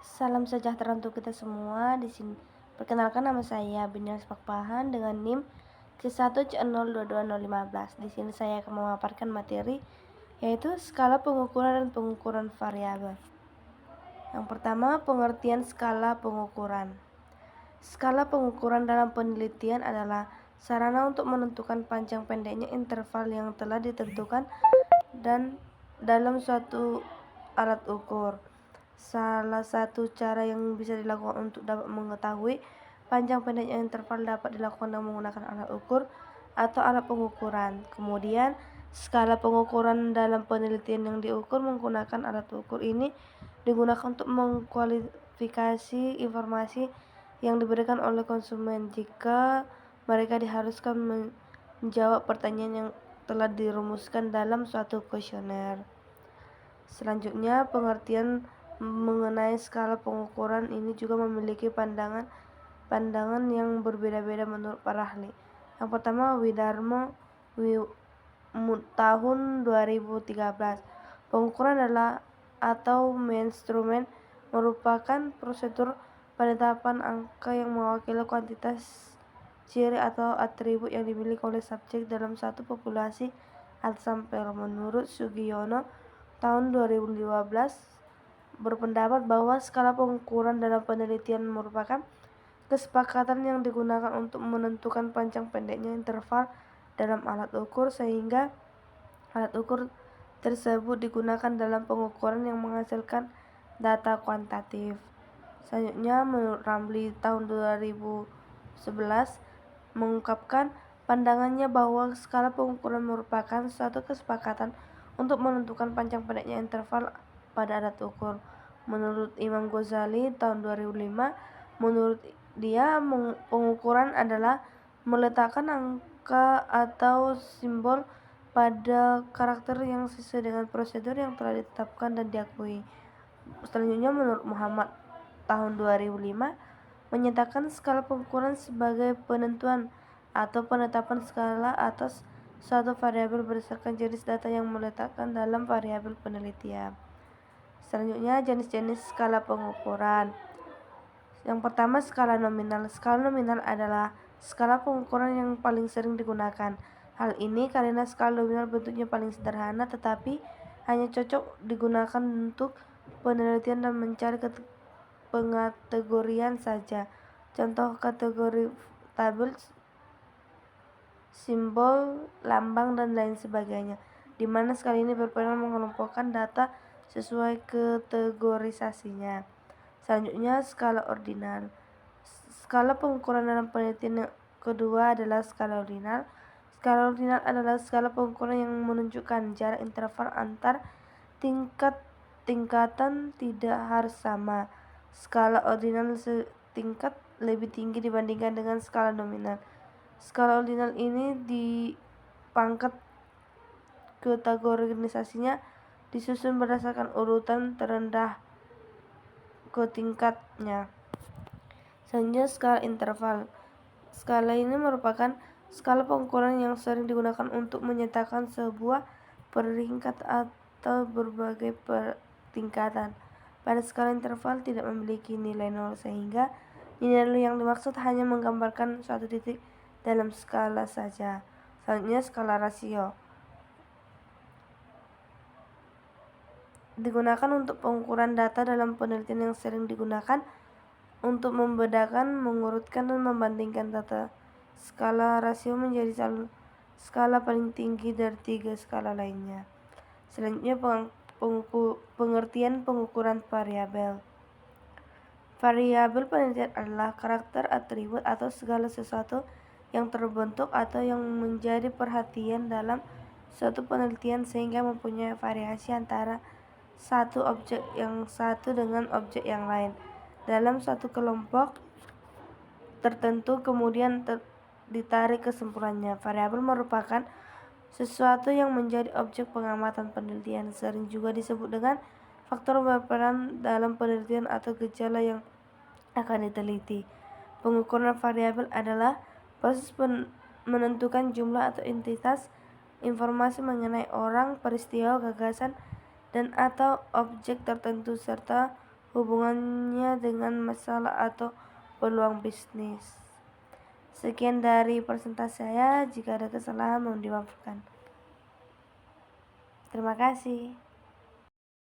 Salam sejahtera untuk kita semua. Di sini perkenalkan, nama saya Binias Pakpahan dengan NIM C1C022015. Di sini saya akan memaparkan materi yaitu skala pengukuran dan pengukuran variabel. Yang pertama, pengertian skala pengukuran. Skala pengukuran dalam penelitian adalah sarana untuk menentukan panjang pendeknya interval yang telah ditentukan dan dalam suatu alat ukur. Salah satu cara yang bisa dilakukan untuk dapat mengetahui panjang pendeknya interval dapat dilakukan dengan menggunakan alat ukur atau alat pengukuran. Kemudian, skala pengukuran dalam penelitian yang diukur menggunakan alat ukur ini digunakan untuk mengkualifikasi informasi yang diberikan oleh konsumen jika mereka diharuskan menjawab pertanyaan yang telah dirumuskan dalam suatu kuesioner. Selanjutnya, pengertian mengenai skala pengukuran ini juga memiliki pandangan yang berbeda-beda menurut para ahli. Yang pertama, Widarmo tahun 2013. Pengukuran adalah atau instrumen merupakan prosedur penetapan angka yang mewakili kuantitas, ciri atau atribut yang dimiliki oleh subjek dalam satu populasi atau sampel. Menurut Sugiono tahun 2015 berpendapat bahwa skala pengukuran dalam penelitian merupakan kesepakatan yang digunakan untuk menentukan panjang pendeknya interval dalam alat ukur, sehingga alat ukur tersebut digunakan dalam pengukuran yang menghasilkan data kuantitatif. Selanjutnya, menurut Ramli tahun 2011 mengungkapkan pandangannya bahwa skala pengukuran merupakan suatu kesepakatan untuk menentukan panjang pendeknya interval pada alat ukur. Menurut Imam Ghazali tahun 2005, menurut dia pengukuran adalah meletakkan angka atau simbol pada karakter yang sesuai dengan prosedur yang telah ditetapkan dan diakui. Selanjutnya, menurut Muhammad tahun 2005 menyatakan skala pengukuran sebagai penentuan atau penetapan skala atas suatu variabel berdasarkan jenis data yang meletakkan dalam variabel penelitian. Selanjutnya, jenis-jenis skala pengukuran. Yang pertama, skala nominal. Skala nominal adalah skala pengukuran yang paling sering digunakan. Hal ini karena skala nominal bentuknya paling sederhana tetapi hanya cocok digunakan untuk penelitian dan mencari pengategorian saja. Contoh kategori tabel, simbol, lambang, dan lain sebagainya, di mana skala ini berperan mengelompokkan data sesuai kategorisasinya. Selanjutnya, skala ordinal. Skala pengukuran dalam penelitian yang kedua adalah skala ordinal. Skala ordinal adalah skala pengukuran yang menunjukkan jarak interval antar tingkatan tidak harus sama. Skala ordinal setingkat lebih tinggi dibandingkan dengan skala nominal. Skala ordinal ini di pangkat kategorisasinya disusun berdasarkan urutan terendah ke tingkatnya. Selanjutnya, skala interval. Skala ini merupakan skala pengukuran yang sering digunakan untuk menyatakan sebuah peringkat atau berbagai tingkatan. Pada skala interval tidak memiliki nilai nol, sehingga nilai yang dimaksud hanya menggambarkan suatu titik dalam skala saja. Selanjutnya, skala rasio. Digunakan untuk pengukuran data dalam penelitian yang sering digunakan untuk membedakan, mengurutkan, dan membandingkan data. Skala rasio menjadi skala paling tinggi dari 3 skala lainnya. Selanjutnya, pengertian pengukuran variabel. Variabel penelitian adalah karakter, atribut, atau segala sesuatu yang terbentuk atau yang menjadi perhatian dalam suatu penelitian sehingga mempunyai variasi antara satu objek yang satu dengan objek yang lain dalam suatu kelompok tertentu, kemudian ditarik kesimpulannya. Variabel merupakan sesuatu yang menjadi objek pengamatan penelitian, sering juga disebut dengan faktor berperan dalam penelitian atau gejala yang akan diteliti. Pengukuran variabel adalah proses menentukan jumlah atau entitas informasi mengenai orang, peristiwa, gagasan, dan atau objek tertentu serta hubungannya dengan masalah atau peluang bisnis. Sekian dari presentasi saya. Jika ada kesalahan mohon dimaafkan. Terima kasih.